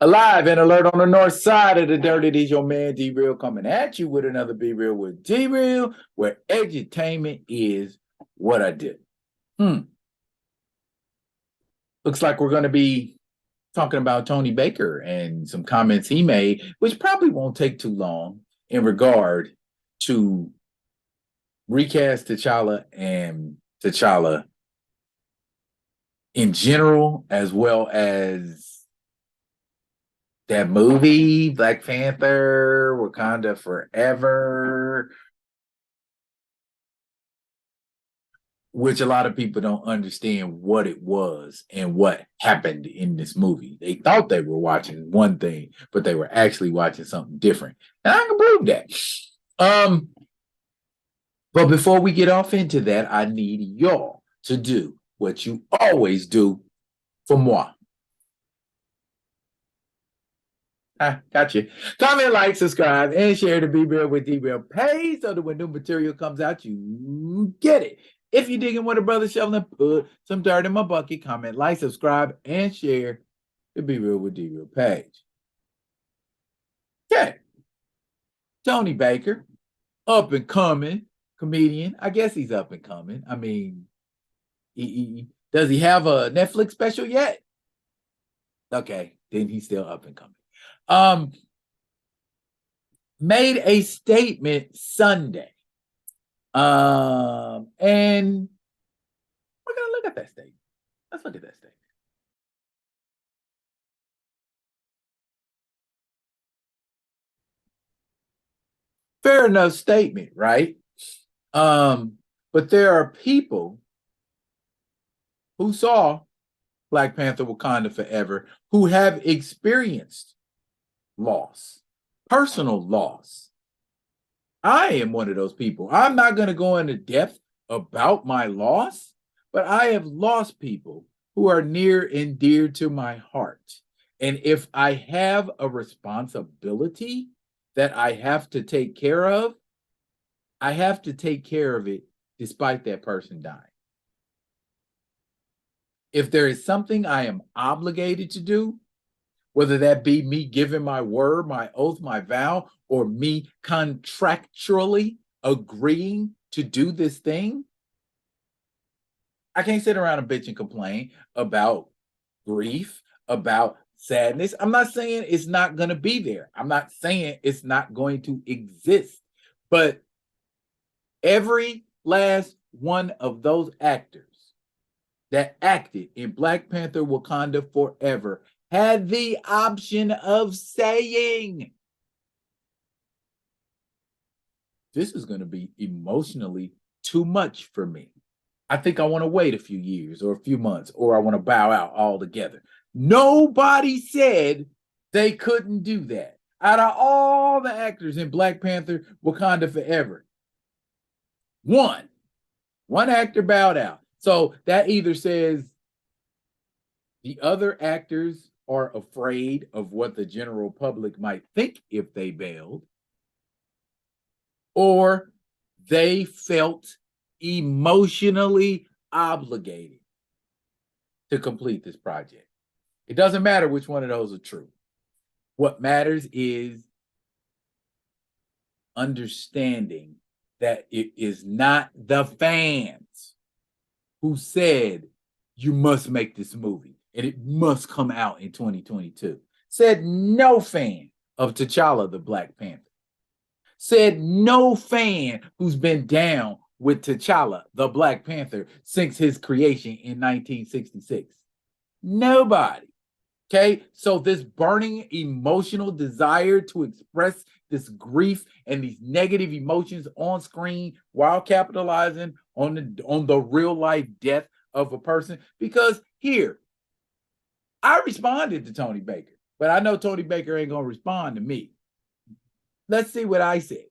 Alive and alert on the north side of the dirt. It is your man D-Real coming at you with another Be Real with D-Real, where edutainment is what I do. Looks like we're going to be talking about Tony Baker and some comments he made, which probably won't take too long in regard to recast T'Challa and T'Challa in general, as well as that movie, Black Panther, Wakanda Forever, which a lot of people don't understand what it was and what happened in this movie. They thought they were watching one thing, but they were actually watching something different. And I can prove that. But before we get off into that, I need y'all to do what you always do for moi. Gotcha. Comment, like, subscribe, and share the Be Real with D-Real page so that when new material comes out, you get it. If you're digging what a brother shoveling, put some dirt in my bucket. Comment, like, subscribe, and share the Be Real with D-Real page. Okay. Tony Baker, up and coming comedian. I guess he's up and coming. I mean, does he have a Netflix special yet? Okay, then he's still up and coming. Made a statement Sunday. And we're gonna look at that statement. Let's look at that statement. Fair enough statement, right? But there are people who saw Black Panther Wakanda Forever who have experienced loss, personal loss. I am one of those people. I'm not going to go into depth about my loss, but I have lost people who are near and dear to my heart. And if I have a responsibility that I have to take care of, I have to take care of it despite that person dying. If there is something I am obligated to do, whether that be me giving my word, my oath, my vow, or me contractually agreeing to do this thing, I can't sit around and bitch and complain about grief, about sadness. I'm not saying it's not going to be there. I'm not saying it's not going to exist. But every last one of those actors that acted in Black Panther Wakanda Forever had the option of saying, this is going to be emotionally too much for me. I think I want to wait a few years or a few months, or I want to bow out altogether. Nobody said they couldn't do that. Out of all the actors in Black Panther Wakanda Forever, one actor bowed out. So that either says the other actors are afraid of what the general public might think if they bailed, or they felt emotionally obligated to complete this project. It doesn't matter which one of those are true. What matters is understanding that it is not the fans who said you must make this movie and it must come out in 2022. Said no fan of T'Challa the Black Panther. Said no fan who's been down with T'Challa the Black Panther since his creation in 1966. Nobody. Okay, so this burning emotional desire to express this grief and these negative emotions on screen while capitalizing on the real life death of a person. Because here, I responded to Tony Baker, but I know Tony Baker ain't gonna respond to me. Let's see what I said.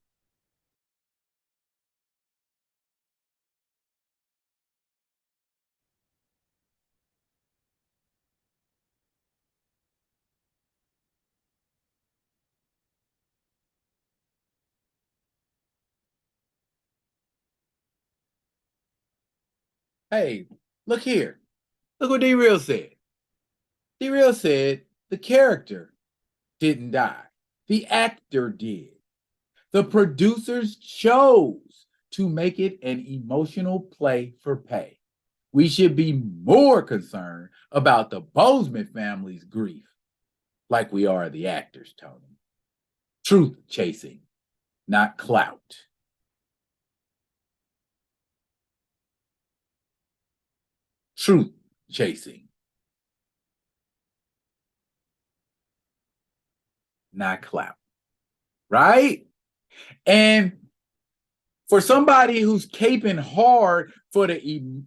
Hey, look here. Look what D-Real said. D-Real said the character didn't die. The actor did. The producers chose to make it an emotional play for pay. We should be more concerned about the Bozeman family's grief, like we are the actors, Tony. Truth chasing, not clout. Truth chasing, not clout. Right? And for somebody who's caping hard for the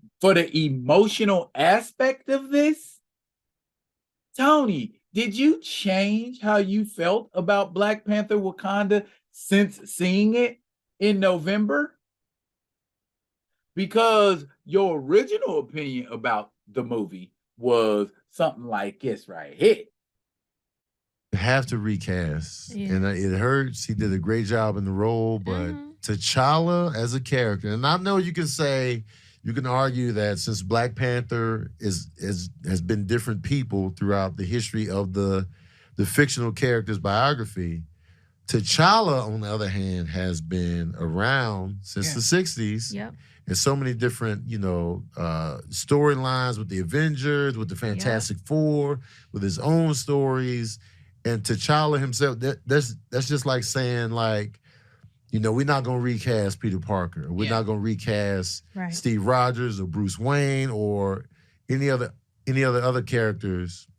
emotional aspect of this, Tony, did you change how you felt about Black Panther Wakanda since seeing it in November? Because your original opinion about the movie was something like this right here. Have to recast, and it hurts. He did a great job in the role, but T'Challa as a character, and I know you can argue that since Black Panther has been different people throughout the history of the fictional character's biography, T'Challa, on the other hand, has been around since the 60s. Yep. And so many different, storylines with the Avengers, with the Fantastic Four, with his own stories. And T'Challa himself, that's just like saying, like, we're not going to recast Peter Parker. We're not going to recast Steve Rogers or Bruce Wayne or any other characters.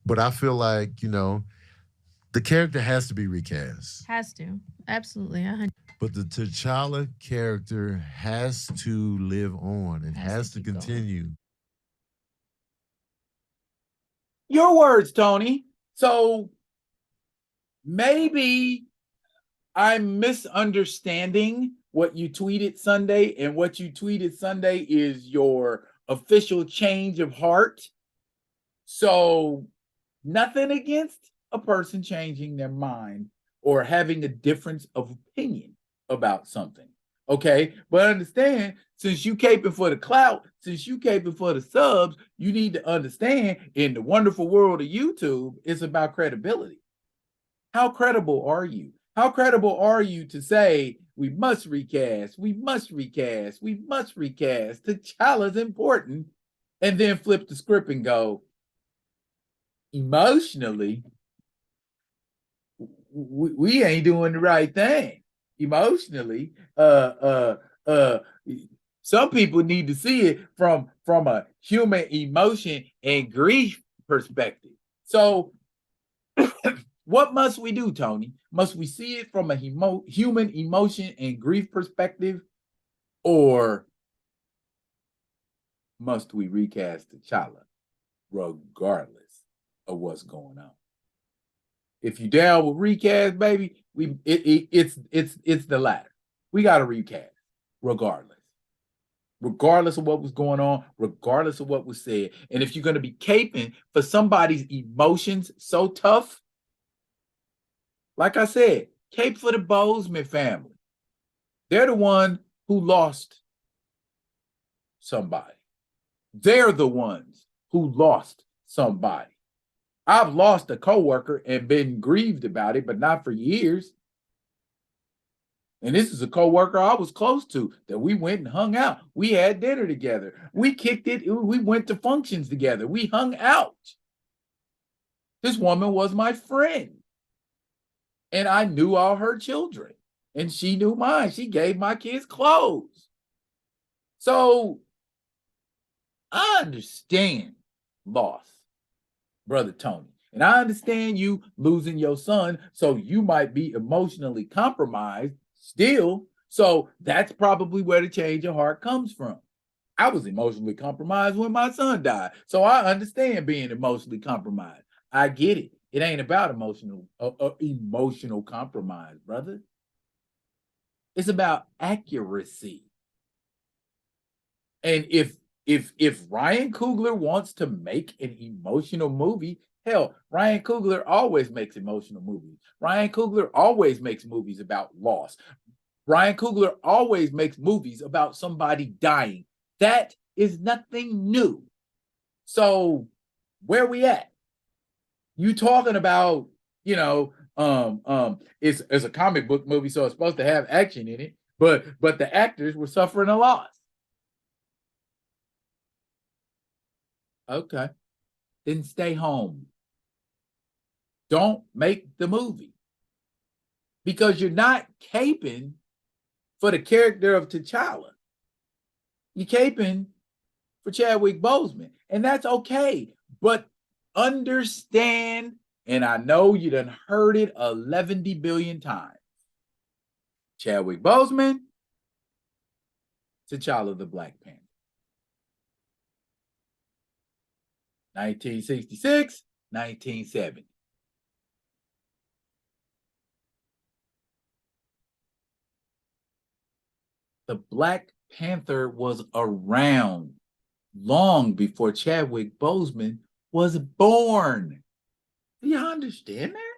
But I feel like, the character has to be recast. Has to. Absolutely. But the T'Challa character has to live on. It has to continue. Going. Your words, Tony. So maybe I'm misunderstanding what you tweeted Sunday, and what you tweeted Sunday is your official change of heart. So nothing against a person changing their mind or having a difference of opinion about something. Okay, but understand, since you caping for the clout, since you caping for the subs, you need to understand, in the wonderful world of YouTube, it's about credibility. How credible are you? How credible are you to say, we must recast, we must recast, we must recast, T'Challa's important, and then flip the script and go, emotionally, we ain't doing the right thing. Emotionally, some people need to see it from a human emotion and grief perspective. So what must we do, Tony? Must we see it from a human emotion and grief perspective, or must we recast T'Challa regardless of what's going on? If you down with recast, baby, it's the latter. We got to recast regardless of what was going on, regardless of what was said. And if you're going to be caping for somebody's emotions so tough, like I said, cape for the Bozeman family. They're the one who lost somebody. They're the ones who lost somebody. I've lost a coworker and been grieved about it, but not for years. And this is a coworker I was close to that we went and hung out. We had dinner together. We kicked it. We went to functions together. We hung out. This woman was my friend. And I knew all her children. And she knew mine. She gave my kids clothes. So I understand loss, Brother Tony. And I understand you losing your son, so you might be emotionally compromised still. So that's probably where the change of heart comes from. I was emotionally compromised when my son died. So I understand being emotionally compromised. I get it. It ain't about emotional compromise, brother. It's about accuracy. And if Ryan Coogler wants to make an emotional movie, hell, Ryan Coogler always makes emotional movies. Ryan Coogler always makes movies about loss. Ryan Coogler always makes movies about somebody dying. That is nothing new. So where we at? You talking about, it's a comic book movie, so it's supposed to have action in it, but the actors were suffering a loss. Okay, then stay home. Don't make the movie because you're not caping for the character of T'Challa. You're caping for Chadwick Boseman, and that's okay. But understand, and I know you done heard it 11 billion times. Chadwick Boseman, T'Challa the Black Panther. 1966, 1970. The Black Panther was around long before Chadwick Boseman was born. Do you understand that?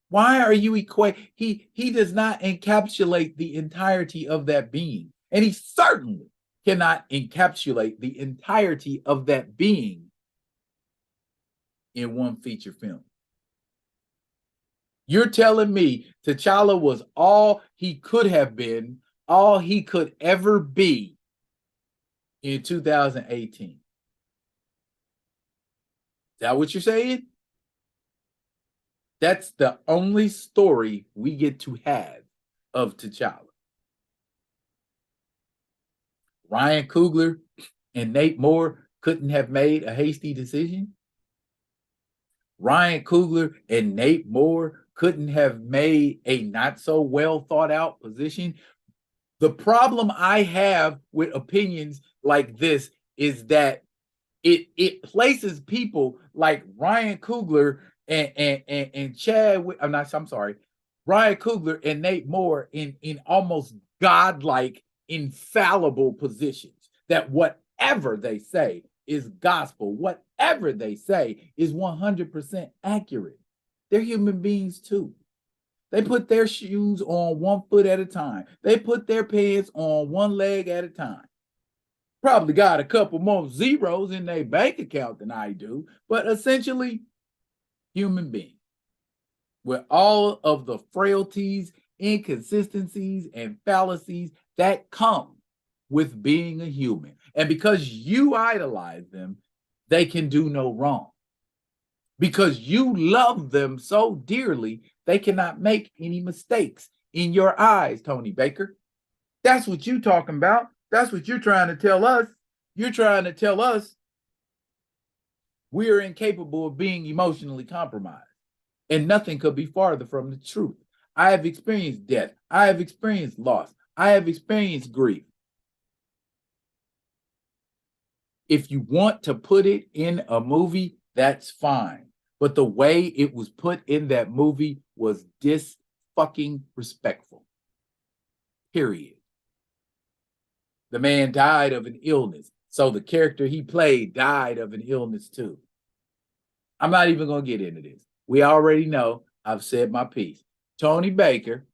Why are you equating? He does not encapsulate the entirety of that being. And he certainly cannot encapsulate the entirety of that being in one feature film. You're telling me T'Challa was all he could have been, all he could ever be in 2018. Is that what you're saying? That's the only story we get to have of T'Challa. Ryan Coogler and Nate Moore couldn't have made a hasty decision. Ryan Coogler and Nate Moore couldn't have made a not so well thought out position. The problem I have with opinions like this is that it places people like Ryan Coogler and Chad. I'm sorry, Ryan Coogler and Nate Moore in almost godlike, infallible positions. That whatever they say is gospel. Whatever they say is 100% accurate. They're human beings too. They put their shoes on one foot at a time. They put their pants on one leg at a time. Probably got a couple more zeros in their bank account than I do, but essentially human beings with all of the frailties, inconsistencies, and fallacies that come with being a human. And because you idolize them, they can do no wrong. Because you love them so dearly, they cannot make any mistakes in your eyes, Tony Baker. That's what you're talking about. That's what you're trying to tell us. You're trying to tell us we're incapable of being emotionally compromised. And nothing could be farther from the truth. I have experienced death. I have experienced loss. I have experienced grief. If you want to put it in a movie, that's fine. But the way it was put in that movie was dis-fucking respectful. Period. The man died of an illness. So the character he played died of an illness too. I'm not even going to get into this. We already know I've said my piece. Tony Baker,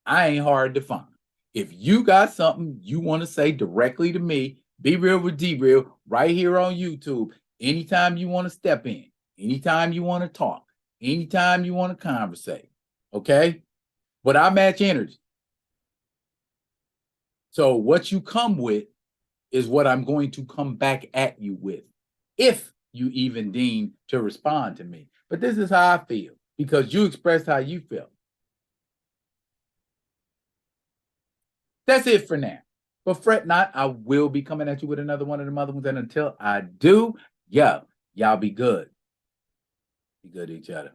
I ain't hard to find. If you got something you want to say directly to me, Be Real with D Real right here on YouTube. Anytime you want to step in, anytime you want to talk, anytime you want to conversate, okay? But I match energy. So what you come with is what I'm going to come back at you with, if you even deign to respond to me. But this is how I feel, because you expressed how you feel. That's it for now. But fret not, I will be coming at you with another one of them other ones. And until I do, y'all be good. Be good to each other.